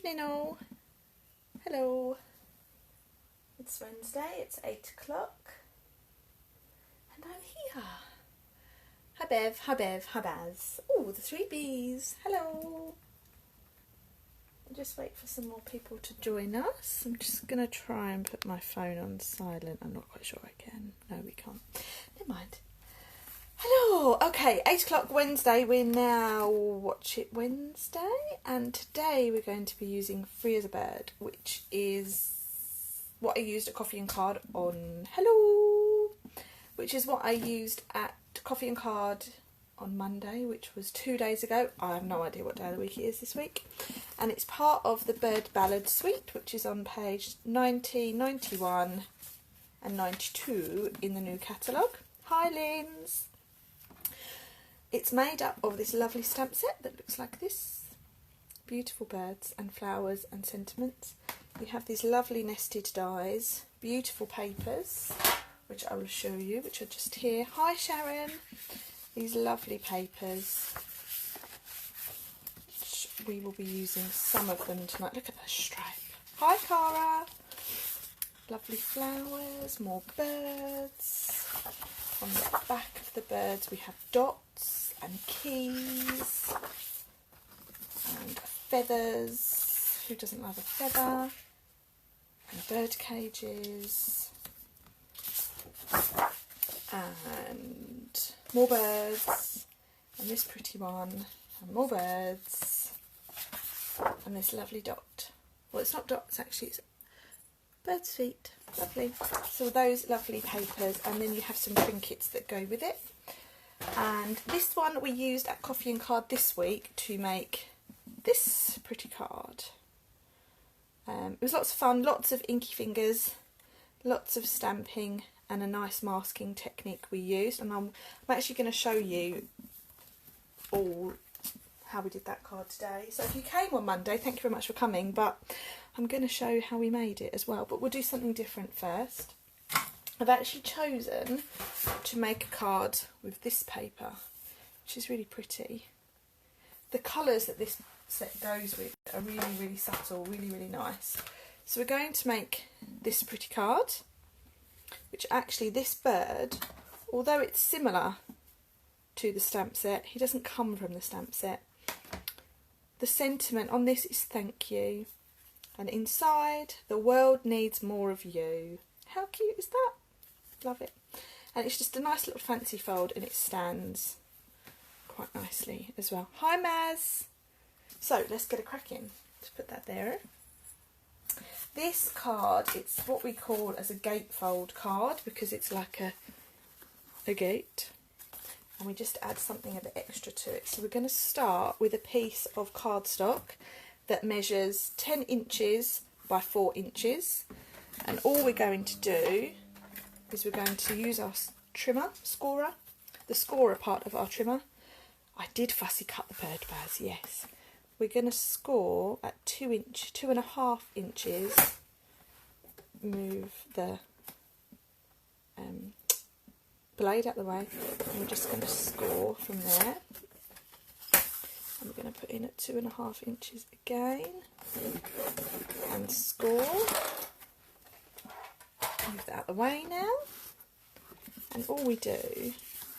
Evening all. Hello. It's Wednesday, it's 8 o'clock. And I'm here. Hi Bev, hi Bev, hi Baz. Oh, the 3 bees. Hello. I'll just wait for some more people to join us. I'm just going to try and put my phone on silent. I'm not quite sure I can. No, we can't. Never mind. Hello. Okay, 8 o'clock Wednesday. We're now Watch It Wednesday. And today we're going to be using Free as a Bird, which is what I used at Coffee and Card on... Hello! Which is what I used at Coffee and Card on Monday, which was 2 days ago. I have no idea what day of the week it is this week. And it's part of the Bird Ballad Suite, which is on page 90, 91 and 92 in the new catalogue. Hi, Linz! It's made up of this lovely stamp set that looks like this. Beautiful birds and flowers and sentiments. We have these lovely nested dies, beautiful papers, which I will show you, which are just here. Hi, Sharon! These lovely papers. We will be using some of them tonight. Look at that stripe. Hi, Cara! Lovely flowers, more birds. On the back of the birds we have dots and keys and feathers. Who doesn't love a feather? And bird cages. And more birds. And this pretty one. And more birds. And this lovely dot. Well, it's not dots actually, it's bird's feet. Lovely. So those lovely papers, and then you have some trinkets that go with it. And this one we used at Coffee and Card this week to make this pretty card. It was lots of fun, lots of inky fingers, lots of stamping, and a nice masking technique we used. And I'm actually going to show you all how we did that card today. So if you came on Monday, thank you very much for coming, but I'm going to show you how we made it as well. But we'll do something different first. I've actually chosen to make a card with this paper, which is really pretty. The colours that this set goes with are really, really subtle, really, really nice. So we're going to make this pretty card, which actually this bird, although it's similar to the stamp set, he doesn't come from the stamp set. The sentiment on this is thank you. And inside, the world needs more of you. How cute is that? Love it. And it's just a nice little fancy fold, and it stands quite nicely as well. Hi, Maz! So, let's get a crack in. Let's put that there. This card, it's what we call as a gatefold card, because it's like a gate. And we just add something a bit extra to it. So we're going to start with a piece of cardstock that measures 10 inches by 4 inches. And all we're going to do is we're going to use our trimmer, scorer, the scorer part of our trimmer. I did fussy cut the bird bars, yes. We're going to score at 2.5 inches. Move the blade out the way, and we're just going to score from there. And we're going to put in at 2.5 inches again and score. Move that out the way now, and all we do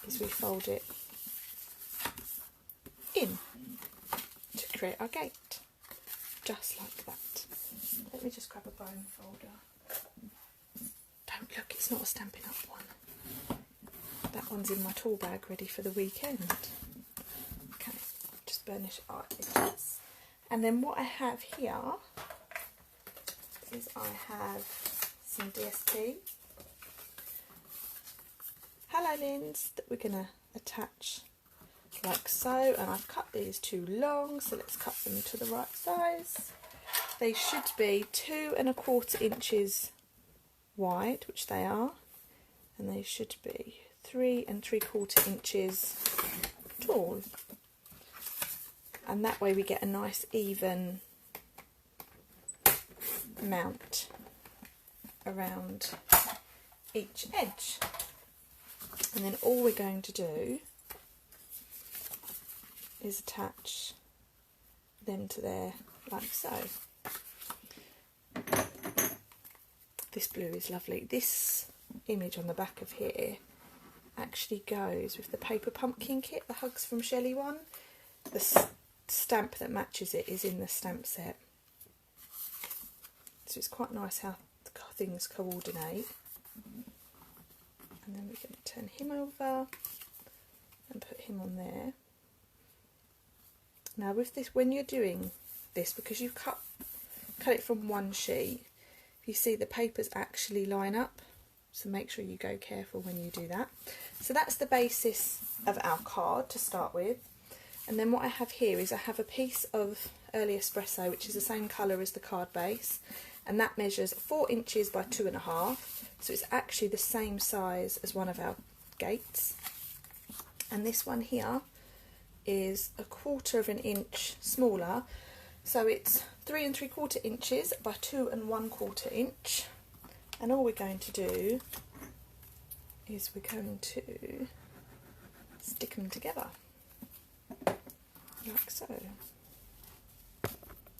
is we fold it in to create our gate, just like that. Let me just grab a bone folder. Don't look, it's not a Stampin' Up one. That one's in my tool bag ready for the weekend. Okay, just burnish our edges. And then what I have here is I have some DSP. Hello, Linz, that we're going to attach like so. And I've cut these too long, so let's cut them to the right size. They should be 2.25 inches wide, which they are, and they should be 3.75 inches tall, and that way we get a nice even mount around each edge. And then all we're going to do is attach them to there like so. This blue is lovely. This image on the back of here actually goes with the paper pumpkin kit, the Hugs from Shelley one. The stamp that matches it is in the stamp set. So it's quite nice how things coordinate. And then we're going to turn him over and put him on there. Now with this, when you're doing this, because you've cut it from one sheet, you see the papers actually line up, so make sure you go careful when you do that. So that's the basis of our card to start with. And then what I have here is I have a piece of Early Espresso, which is the same colour as the card base, and that measures 4 inches by 2.5, so it's actually the same size as one of our gates. And this one here is 1/4 inch smaller, so it's 3 3/4 inches by 2 1/4 inch. And all we're going to do is we're going to stick them together like so.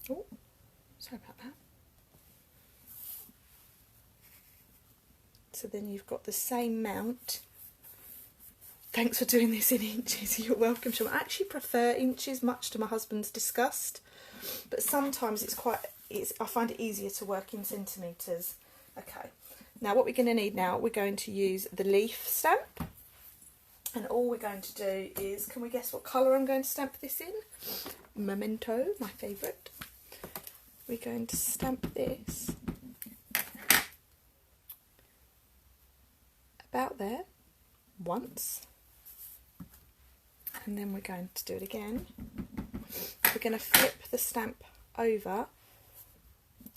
Oh, sorry about that. So then you've got the same mount. Thanks for doing this in inches. You're welcome, Sean. I actually prefer inches, much to my husband's disgust, but sometimes I find it easier to work in centimetres. Okay, now what we're going to need now, we're going to use the leaf stamp, and all we're going to do is, can we guess what colour I'm going to stamp this in? Memento, my favourite. We're going to stamp this about there once, and then we're going to do it again. We're going to flip the stamp over,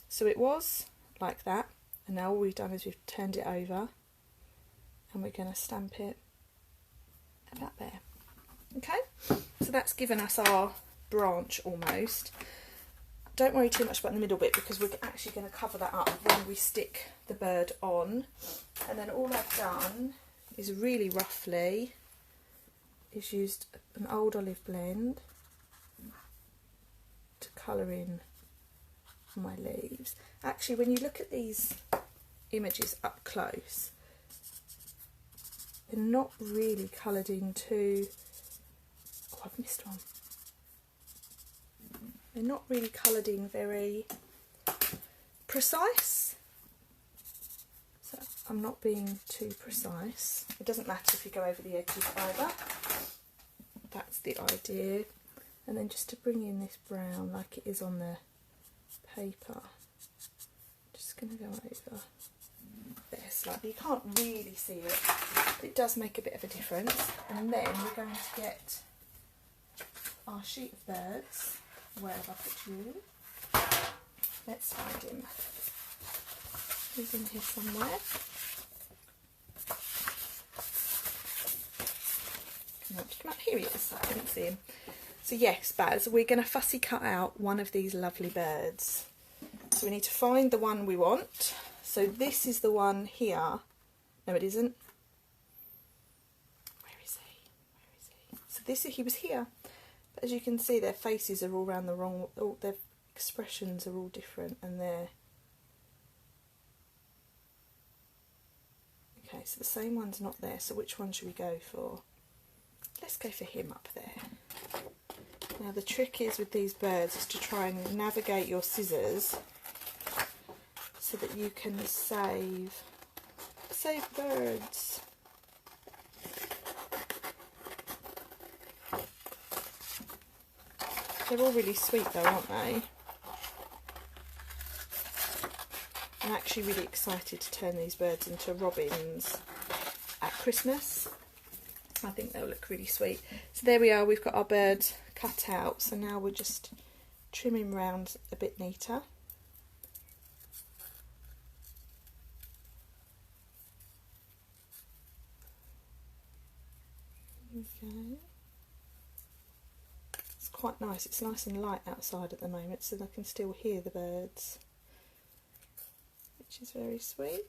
so it was like that, and now all we've done is we've turned it over, and we're going to stamp it about there. Okay, so that's given us our branch almost. Don't worry too much about the middle bit, because we're actually going to cover that up when we stick the bird on. And then all I've done is really roughly is used an old olive blend to colour in my leaves. Actually, when you look at these images up close, they're not really coloured in too... Oh, I've missed one. They're not really coloured in very precise. So I'm not being too precise. It doesn't matter if you go over the edges either. That's the idea. And then just to bring in this brown like it is on the paper, just going to go over there slightly. You can't really see it, but it does make a bit of a difference. And then we're going to get our sheet of birds. Where have I put you? Let's find him. He's in here somewhere. Come out. Here he is. I couldn't see him. So yes, Baz, we're going to fussy cut out one of these lovely birds. So we need to find the one we want. So this is the one here. No, it isn't. Where is he? Where is he? So he was here. But as you can see, their faces are all around the wrong. All their expressions are all different, and they're okay. So the same one's not there. So which one should we go for? Let's go for him up there. Now the trick is with these birds is to try and navigate your scissors so that you can save birds. They're all really sweet though, aren't they? I'm actually really excited to turn these birds into robins at Christmas. I think they'll look really sweet. So there we are, we've got our bird cut out. So now we're just trimming round a bit neater. Okay. It's quite nice. It's nice and light outside at the moment, so I can still hear the birds, which is very sweet.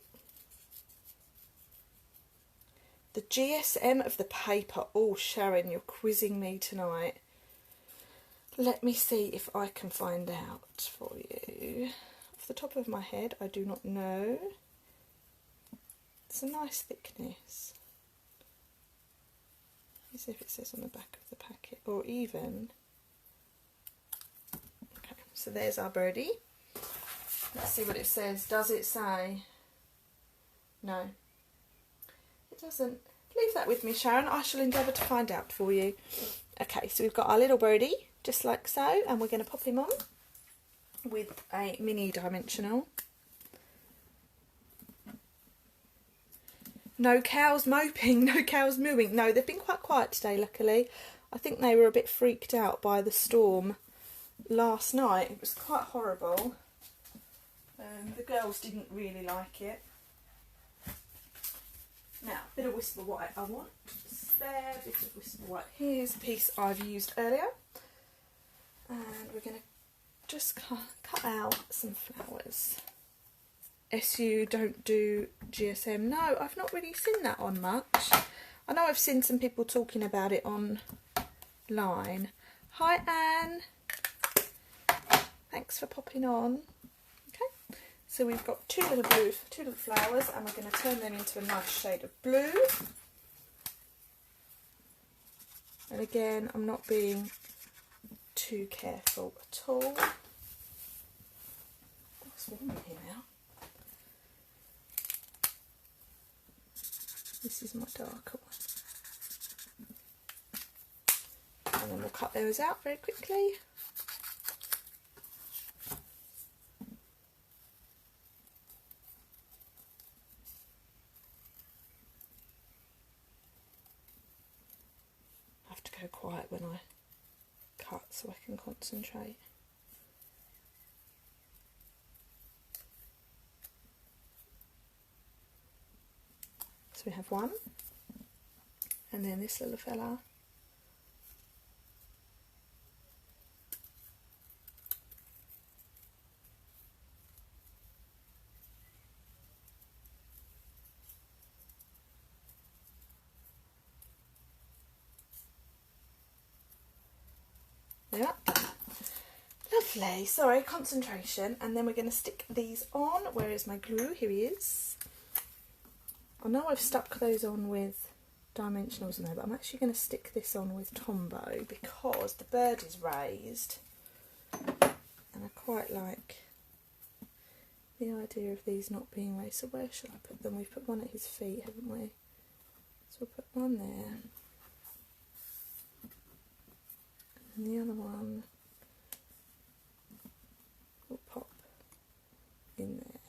The GSM of the paper. Oh, Sharon, you're quizzing me tonight. Let me see if I can find out for you. Off the top of my head, I do not know. It's a nice thickness. Let's see if it says on the back of the packet, or even. Okay, so there's our birdie. Let's see what it says. Does it say? No, it doesn't. Leave that with me, Sharon. I shall endeavour to find out for you. Okay, so we've got our little birdie, just like so, and we're going to pop him on with a mini dimensional. No cows moping, no cows mooing. No, they've been quite quiet today, luckily. I think they were a bit freaked out by the storm last night. It was quite horrible. The girls didn't really like it. Now, a bit of Whisper White I want. Spare bit of Whisper White. Here's a piece I've used earlier. And we're going to just cut out some flowers. SU don't do GSM. No, I've not really seen that on much. I know I've seen some people talking about it online. Hi Anne. Thanks for popping on. Okay, so we've got two little flowers, and we're going to turn them into a nice shade of blue. And again, I'm not being too careful at all. Oh, it's warm in here now. This is my darker one. And then we'll cut those out very quickly. I have to go quiet when I cut so I can concentrate. So we have one, and then this little fella. Yeah. Lovely. Sorry, concentration. And then we're going to stick these on. Where is my glue? Here he is. I know I've stuck those on with dimensionals in there, but I'm actually going to stick this on with Tombow because the bird is raised, and I quite like the idea of these not being raised. So where should I put them? We've put one at his feet, haven't we? So we'll put one there, and the other one will pop in there,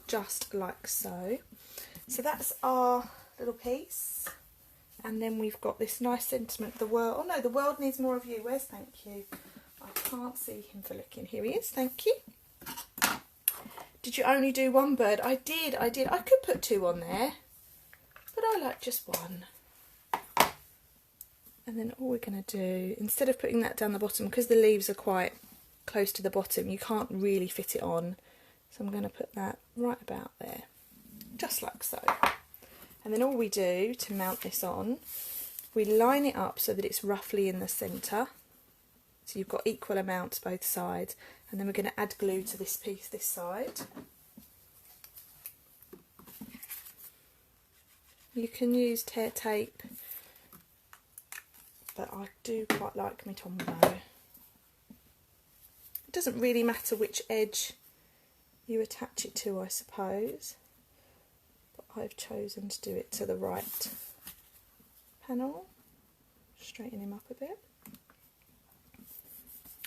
just like so. So that's our little piece, and then we've got this nice sentiment. The world, oh no, the world needs more of you. Where's thank you? I can't see him for looking. Here he is, thank you. Did you only do one bird? I did. I could put two on there, but I like just one. And then all we're going to do, instead of putting that down the bottom, because the leaves are quite close to the bottom, you can't really fit it on. So I'm going to put that right about there. Just like so. And then all we do to mount this on, we line it up so that it's roughly in the centre. So you've got equal amounts both sides. And then we're going to add glue to this piece this side. You can use tear tape, but I do quite like my Tombow. It doesn't really matter which edge you attach it to, I suppose. I've chosen to do it to the right panel. Straighten him up a bit.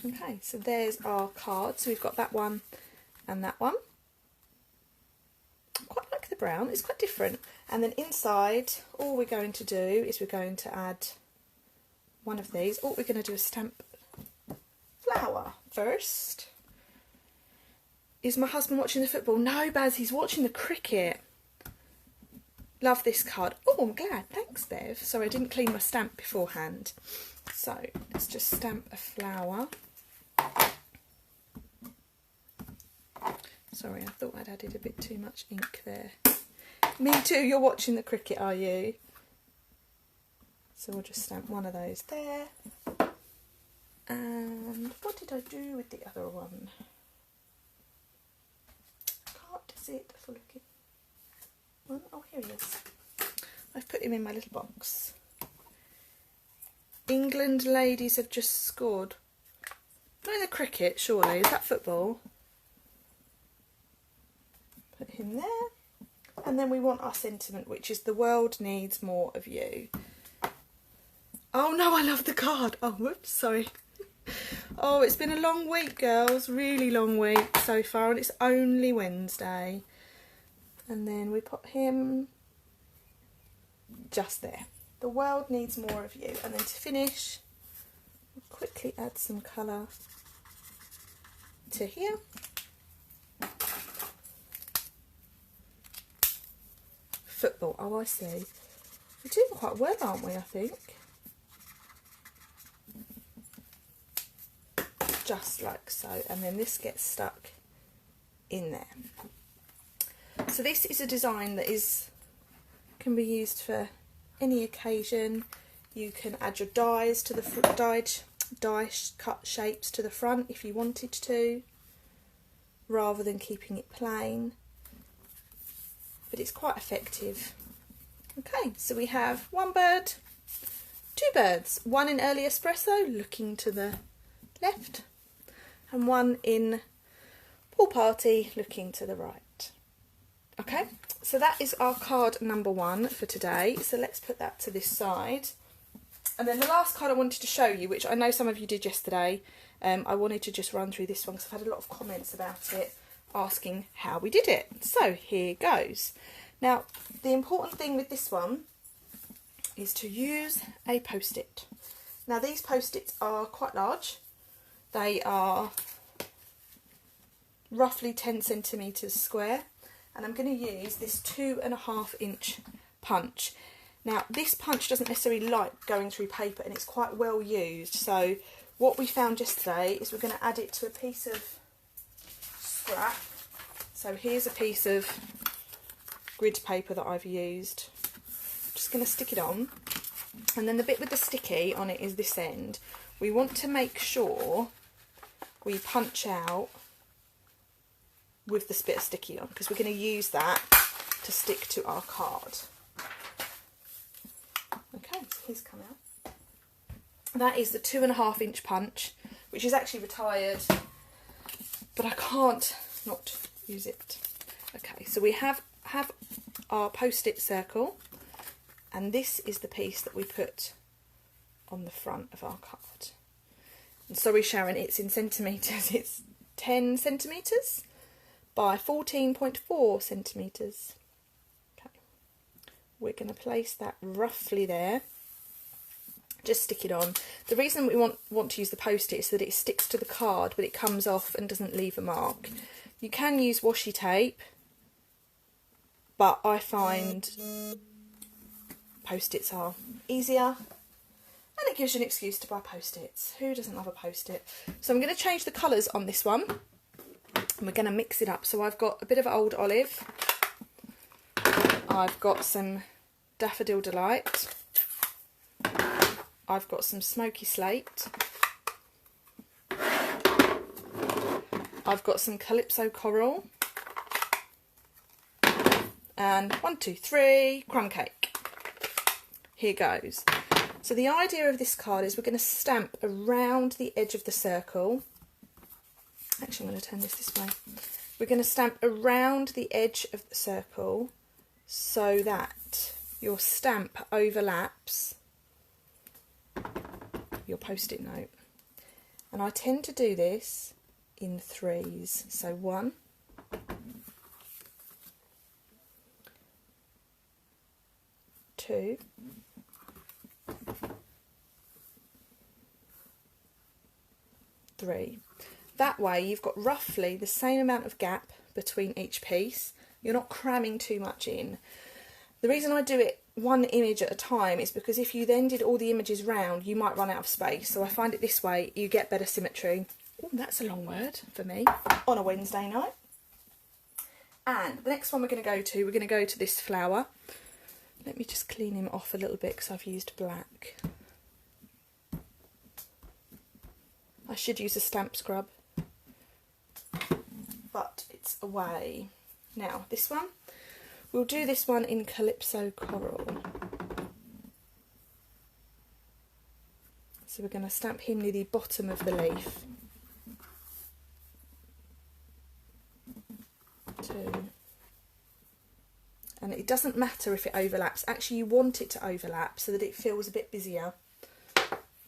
Okay, so there's our card. So we've got that one and that one. I quite like the brown, it's quite different. And then inside, all we're going to do is we're going to add one of these. All we're going to do is stamp flower first. Is my husband watching the football? No, Baz, he's watching the cricket. Love this card. Oh, I'm glad. Thanks, Bev. Sorry, I didn't clean my stamp beforehand. So, let's just stamp a flower. Sorry, I thought I'd added a bit too much ink there. Me too, you're watching the cricket, are you? So we'll just stamp one of those there. And what did I do with the other one? Can't see it for looking. Oh, here he is. I've put him in my little box. England ladies have just scored. No, the cricket, surely. Is that football? Put him there. And then we want our sentiment, which is the world needs more of you. Oh no, I love the card. Oh, whoops, sorry. Oh, it's been a long week, girls. Really long week so far, and it's only Wednesday. And then we put him just there. The world needs more of you. And then to finish, we'll quickly add some colour to here. Football. Oh, I see. We're doing quite well, aren't we, I think? Just like so. And then this gets stuck in there. So this is a design that can be used for any occasion. You can add your dies to the die cut shapes to the front if you wanted to, rather than keeping it plain. But it's quite effective. Okay, so we have one bird, two birds, one in early espresso looking to the left, and one in pool party looking to the right. Okay, so that is our card number 1 for today. So let's put that to this side. And then the last card I wanted to show you, which I know some of you did yesterday, I wanted to just run through this one because I've had a lot of comments about it, asking how we did it. So here goes. Now, the important thing with this one is to use a post-it. Now, these post-its are quite large. They are roughly 10 centimetres square, and I'm going to use this 2.5 inch punch. Now, this punch doesn't necessarily like going through paper, and it's quite well used. So what we found yesterday is we're going to add it to a piece of scrap. So here's a piece of grid paper that I've used. Just going to stick it on, and then the bit with the sticky on it is this end. We want to make sure we punch out with this bit of sticky on, because we're going to use that to stick to our card. Okay, so he's come out. That is the 2.5 inch punch, which is actually retired, but I can't not use it. Okay, so we have our post-it circle, and this is the piece that we put on the front of our card. And sorry, Sharon, it's in centimetres. It's 10 centimetres by 14.4 centimetres. Okay, we're going to place that roughly there. Just stick it on. The reason we want to use the post-it is so that it sticks to the card, but it comes off and doesn't leave a mark. You can use washi tape, but I find post-its are easier, and it gives you an excuse to buy post-its. Who doesn't love a post-it? So I'm going to change the colours on this one, and we're going to mix it up. So I've got a bit of Old Olive, I've got some Daffodil Delight, I've got some Smoky Slate, I've got some Calypso Coral, and 1, 2, 3, crumb cake. Here goes. So the idea of this card is we're going to stamp around the edge of the circle. Actually, I'm going to turn this way. We're going to stamp around the edge of the circle so that your stamp overlaps your post-it note. And I tend to do this in 3s. So 1, 2, 3. That way you've got roughly the same amount of gap between each piece. You're not cramming too much in. The reason I do it one image at a time is because if you then did all the images round, you might run out of space. So I find it this way, you get better symmetry. Oh, that's a long word for me on a Wednesday night. And the next one we're going to go to this flower. Let me just clean him off a little bit because I've used black. I should use a stamp scrub, but it's away. Now this one, We'll do this one in Calypso Coral. So we're going to stamp him near the bottom of the leaf. 2. And it doesn't matter if it overlaps. Actually, you want it to overlap so that it feels a bit busier.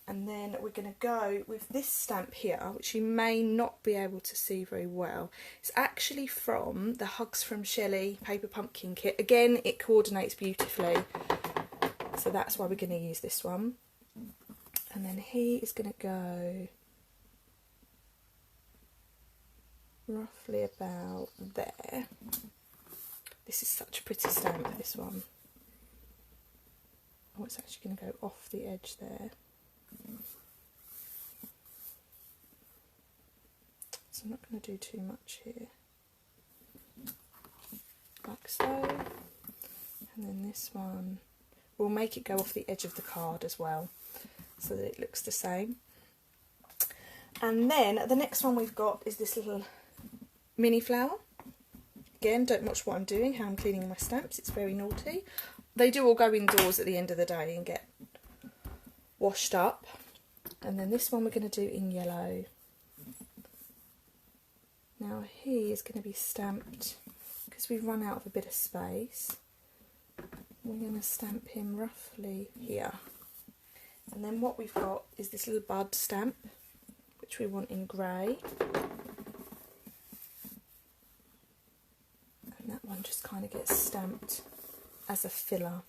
And then we're going to go with this stamp here, which you may not be able to see very well. It's actually from the Hugs from Shelley Paper Pumpkin kit. Again, it coordinates beautifully. So that's why we're going to use this one. And then he is going to go roughly about there. This is such a pretty stamp, this one. Oh, it's actually going to go off the edge there. So I'm not going to do too much here. Like so. And then this one, we'll make it go off the edge of the card as well, so that it looks the same. And then the next one we've got is this little mini flower. Again, don't watch what I'm doing, how I'm cleaning my stamps, it's very naughty. They do all go indoors at the end of the day and get washed up. And then this one we're going to do in yellow. Now he is going to be stamped, because we've run out of a bit of space, we're going to stamp him roughly here. And then what we've got is this little bud stamp, which we want in grey. And that one just kind of gets stamped as a filler,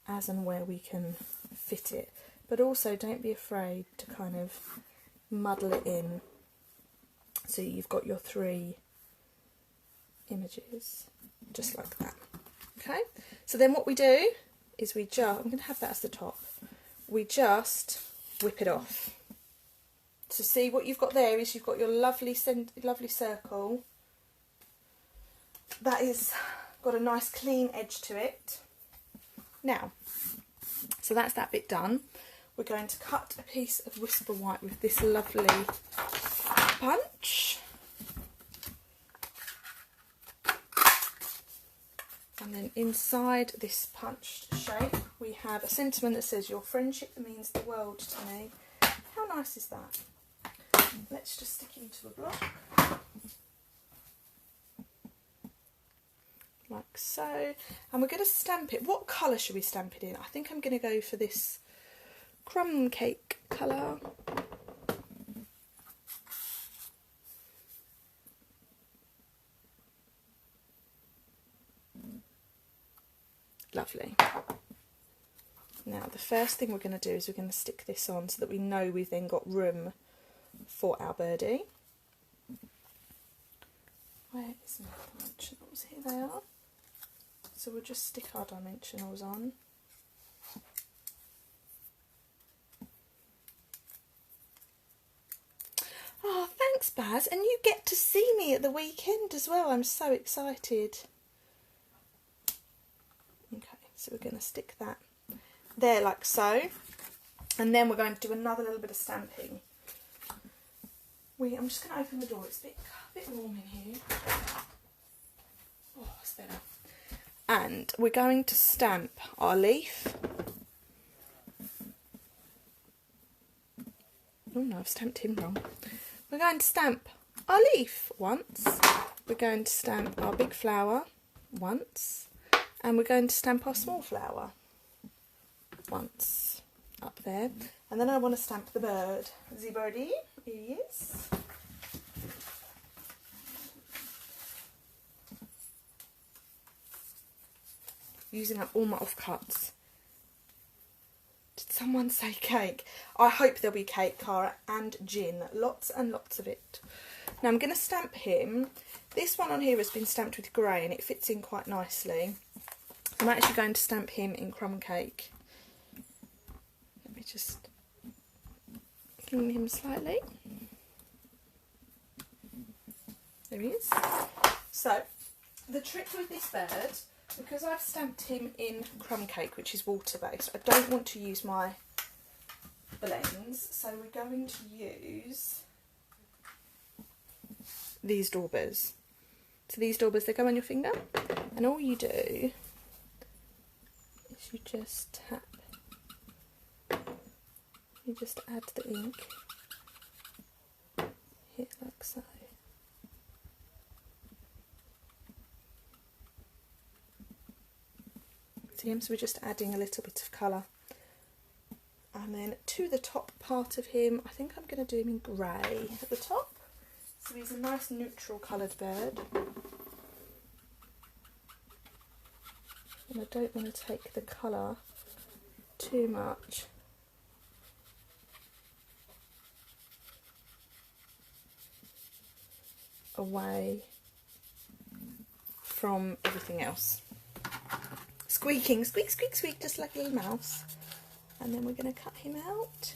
as and where we can fit it. But also don't be afraid to kind of muddle it in, so you've got your 3 images, just like that. Okay, so then what we do is I'm going to have that as the top, we just whip it off. So see, what you've got there is you've got your lovely circle. That is got a nice clean edge to it. Now, so that's that bit done. We're going to cut a piece of Whisper White with this lovely punch. And then inside this punched shape we have a sentiment that says, "Your friendship means the world to me." How nice is that? Let's just stick it into a block. Like so. And we're going to stamp it. What colour should we stamp it in? I think I'm going to go for this crumb cake colour. Lovely. Now the first thing we're going to do is we're going to stick this on so that we know we've then got room for our birdie. Where is my dimensionals? Here they are. So we'll just stick our dimensionals on. Oh, thanks Baz, and you get to see me at the weekend as well. I'm so excited. Okay, so we're going to stick that there like so, and then we're going to do another little bit of stamping. I'm just going to open the door, it's a bit warm in here. Oh, it's better. And we're going to stamp our leaf. Oh no, I've stamped him wrong. We're going to stamp our leaf once, we're going to stamp our big flower once, and we're going to stamp our small flower once up there. And then I want to stamp the bird. The birdie is... using up all my offcuts. Did someone say cake? I hope there'll be cake, Cara, and gin. Lots and lots of it. Now I'm going to stamp him. This one on here has been stamped with grey and it fits in quite nicely. I'm actually going to stamp him in crumb cake. Let me just clean him slightly. There he is. So, the trick with this bird, because I've stamped him in crumb cake, which is water based, I don't want to use my blends, so we're going to use these daubers. So these daubers, they go on your finger, And all you do is you just tap, you just add the ink here like so. See him? So we're just adding a little bit of colour. And then to the top part of him, I think I'm going to do him in grey at the top. So he's a nice neutral coloured bird. And I don't want to take the colour too much away from everything else. Squeaking, squeak, squeak, squeak, just like a little mouse. And then we're going to cut him out.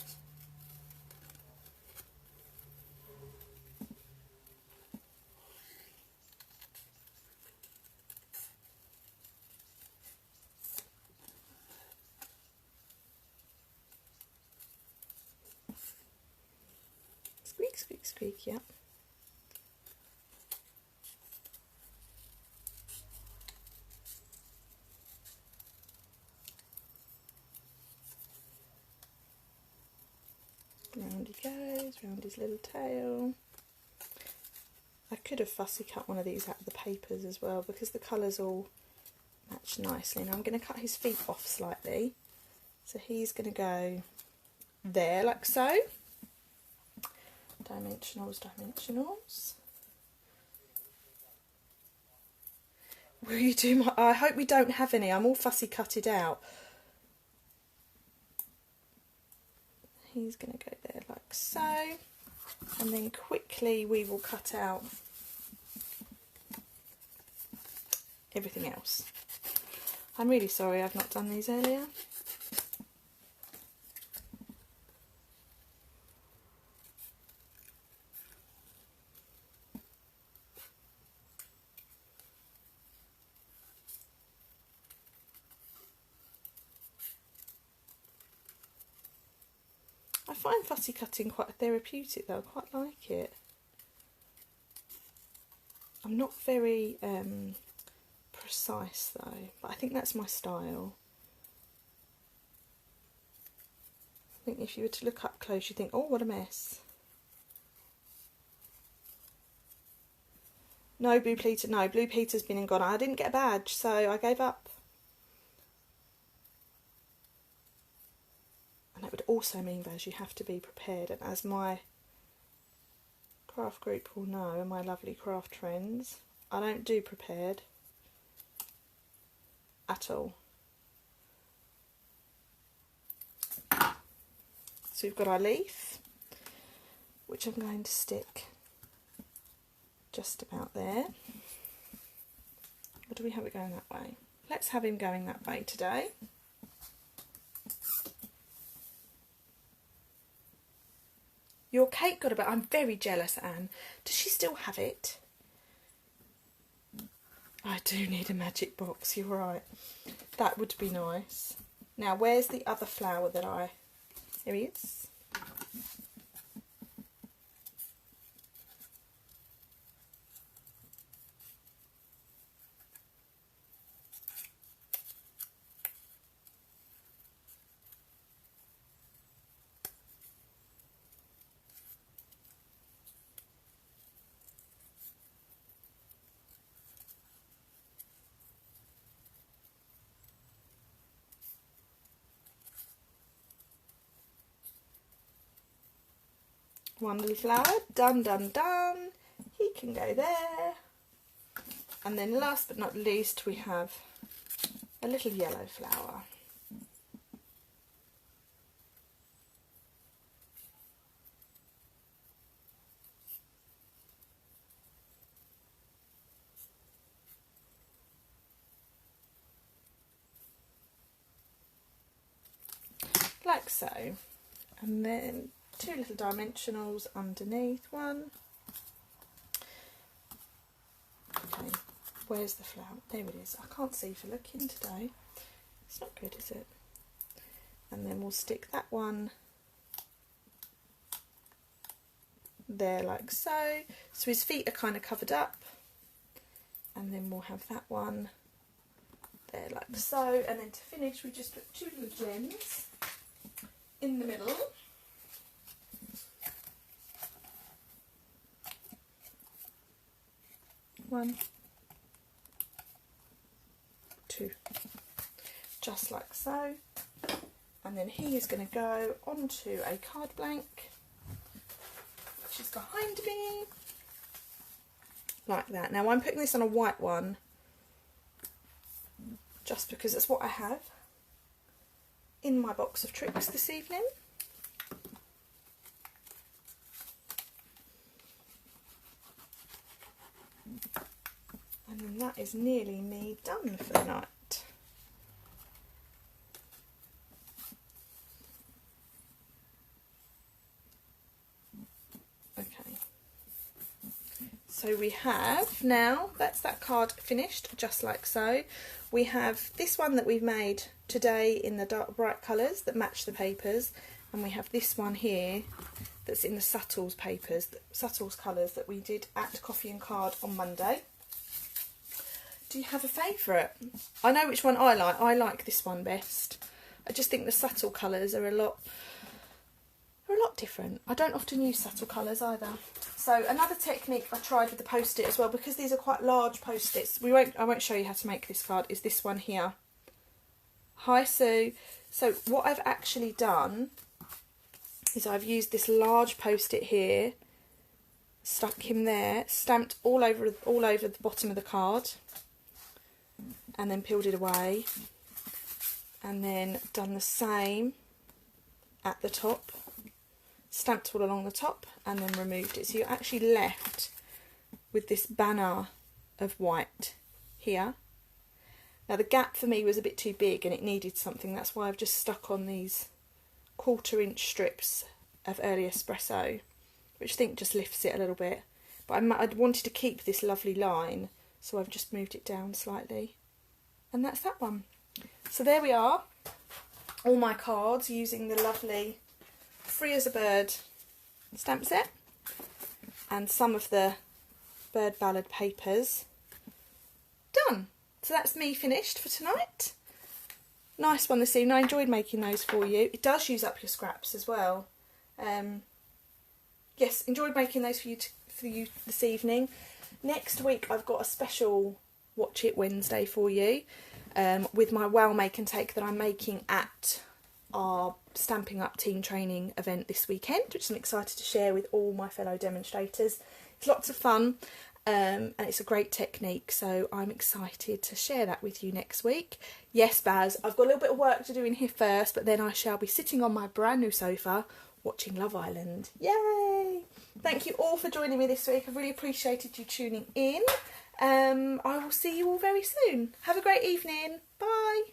Squeak, squeak, squeak, yeah. Round he goes, round his little tail. I could have fussy cut one of these out of the papers as well because the colours all match nicely. Now I'm going to cut his feet off slightly. So he's going to go there like so. Dimensionals, dimensionals. Will you do my... I hope we don't have any. I'm all fussy cutted out. He's going to go there like so. And then quickly we will cut out everything else. I'm really sorry I've not done these earlier. I find fussy cutting quite therapeutic though, I quite like it. I'm not very precise though, but I think that's my style. I think if you were to look up close you think, oh what a mess. No Blue Peter, no, Blue Peter's been and gone. I didn't get a badge so I gave up. And that would also mean, Baz, you have to be prepared. And as my craft group will know, and my lovely craft friends, I don't do prepared at all. So we've got our leaf, which I'm going to stick just about there. Or do we have it going that way? Let's have him going that way today. Your cake got a bit. I'm very jealous, Anne. Does she still have it? I do need a magic box, you're right. That would be nice. Now, where's the other flower that I... Here he is. One little flower, done, done, done. He can go there. And then last but not least, we have a little yellow flower. Like so. And then two little dimensionals underneath one. Okay, where's the flower? There it is. I can't see for looking today. It's not good, is it? And then we'll stick that one there like so. So his feet are kind of covered up. And then we'll have that one there like so, and then to finish we just put 2 little gems in the middle. One, 2, just like so, and then he is going to go onto a card blank which is behind me like that. Now I'm putting this on a white one just because it's what I have in my box of tricks this evening. And then that is nearly me done for the night. Okay. So we have now, that's that card finished, just like so. We have this one that we've made today in the dark bright colours that match the papers, and we have this one here that's in the subtles papers, subtles colours that we did at Coffee and Card on Monday. Do you have a favourite? I know which one I like. I like this one best. I just think the subtle colours are a lot different. I don't often use subtle colours either. So another technique I tried with the post-it as well, because these are quite large post-its. I won't show you how to make this card, is this one here. Hi Sue. So what I've actually done is I've used this large post-it here, stuck him there, stamped all over the bottom of the card, and then peeled it away, and then done the same at the top, stamped all along the top, and then removed it. So you're actually left with this banner of white here. Now the gap for me was a bit too big and it needed something, that's why I've just stuck on these 1/4 inch strips of early espresso, which I think just lifts it a little bit. But I wanted to keep this lovely line, so I've just moved it down slightly. And that's that one. So there we are, all my cards using the lovely Free as a Bird stamp set and some of the Bird Ballad papers. Done. So that's me finished for tonight. Nice one this evening. I enjoyed making those for you. It does use up your scraps as well. Yes, enjoyed making those for you this evening. Next week I've got a special Watch It Wednesday for you with my wow make and take that I'm making at our Stamping Up team training event this weekend, which I'm excited to share with all my fellow demonstrators. It's lots of fun and it's a great technique, so I'm excited to share that with you next week. Yes, Baz, I've got a little bit of work to do in here first, but then I shall be sitting on my brand new sofa watching Love Island. Yay! Thank you all for joining me this week. I've really appreciated you tuning in. I will see you all very soon. Have a great evening. Bye.